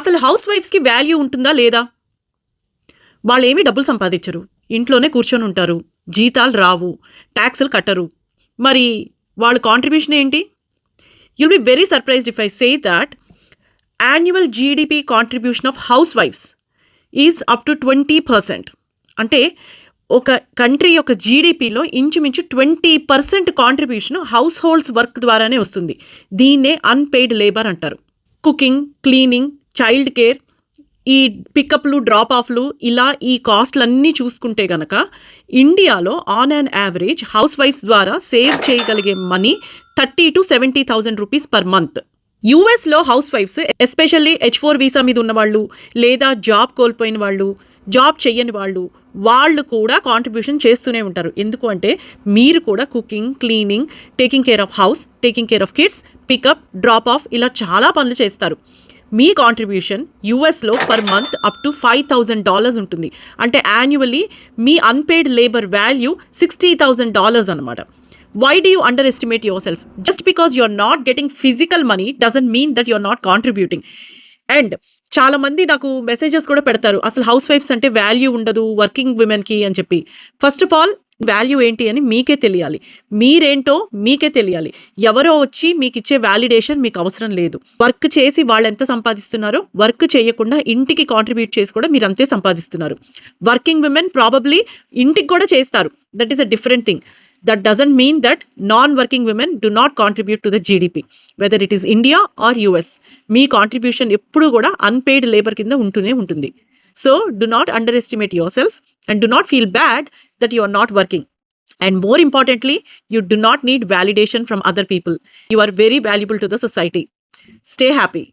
అసలు house వైఫ్స్కి value ఉంటుందా లేదా? వాళ్ళేమీ డబ్బులు సంపాదించరు, ఇంట్లోనే కూర్చొని ఉంటారు, జీతాలు రావు, ట్యాక్సులు కట్టరు. మరి వాళ్ళ కాంట్రిబ్యూషన్ ఏంటి? You'll be very surprised if I say that annual GDP contribution of house wives is up to 20%. అంటే ఒక కంట్రీ యొక్క జీడిపిలో ఇంచుమించు 20% కాంట్రిబ్యూషన్ హౌస్ హోల్డ్స్ వర్క్ ద్వారానే వస్తుంది. దీన్నే అన్పెయిడ్ లేబర్ అంటారు. కుకింగ్, క్లీనింగ్, చైల్డ్ కేర్, ఈ పికప్లు, డ్రాప్ ఆఫ్లు, ఇలా ఈ కాస్ట్లన్నీ చూసుకుంటే గనక ఇండియాలో ఆన్ అన్ యావరేజ్ హౌస్ వైఫ్స్ ద్వారా సేవ్ చేయగలిగే money 30,000 to 70,000 rupees per month. యూఎస్లో హౌస్ వైఫ్స్, ఎస్పెషల్లీ H4 వీసా మీద ఉన్నవాళ్ళు, లేదా జాబ్ కోల్పోయిన వాళ్ళు, జాబ్ చెయ్యని వాళ్ళు కూడా కాంట్రిబ్యూషన్ చేస్తూనే ఉంటారు. ఎందుకు అంటే మీరు కూడా cooking, cleaning, taking care of house, taking care of kids, pickup, drop off, ఇలా చాలా పనులు చేస్తారు. మీ కాంట్రిబ్యూషన్ యూఎస్లో పర్ మంత్ అప్ టు $5,000 ఉంటుంది. అంటే యాన్యువల్లీ మీ అన్పెయిడ్ లేబర్ వాల్యూ $60,000 అనమాట. Why do you underestimate yourself? Just because you're not getting physical money doesn't mean that you're not contributing. And చాలామంది నాకు మెసేజెస్ కూడా పెడతారు, అసలు హౌస్ వైఫ్స్ అంటే వాల్యూ ఉండదు వర్కింగ్ విమెన్కి అని చెప్పి. ఫస్ట్ ఆఫ్ ఆల్ వాల్యూ ఏంటి అని మీకే తెలియాలి, మీరేంటో మీకే తెలియాలి. ఎవరో వచ్చి మీకు ఇచ్చే వ్యాలిడేషన్ మీకు అవసరం లేదు. వర్క్ చేసి వాళ్ళు ఎంత సంపాదిస్తున్నారో, వర్క్ చేయకుండా ఇంటికి కాంట్రిబ్యూట్ చేసి కూడా మీరు అంతే సంపాదిస్తున్నారు. వర్కింగ్ విమెన్ ప్రాబబ్లీ ఇంటికి కూడా చేస్తారు, that is a different thing. That doesn't mean that non-working women do not contribute to the GDP, whether it is India or US. Me contribution ఎప్పుడు కూడా అన్పెయిడ్ లేబర్ కింద ఉంటూనే ఉంటుంది. So do not underestimate yourself and do not feel bad that you are not working. And more importantly, you do not need validation from other people. You are very valuable to the society. Stay happy.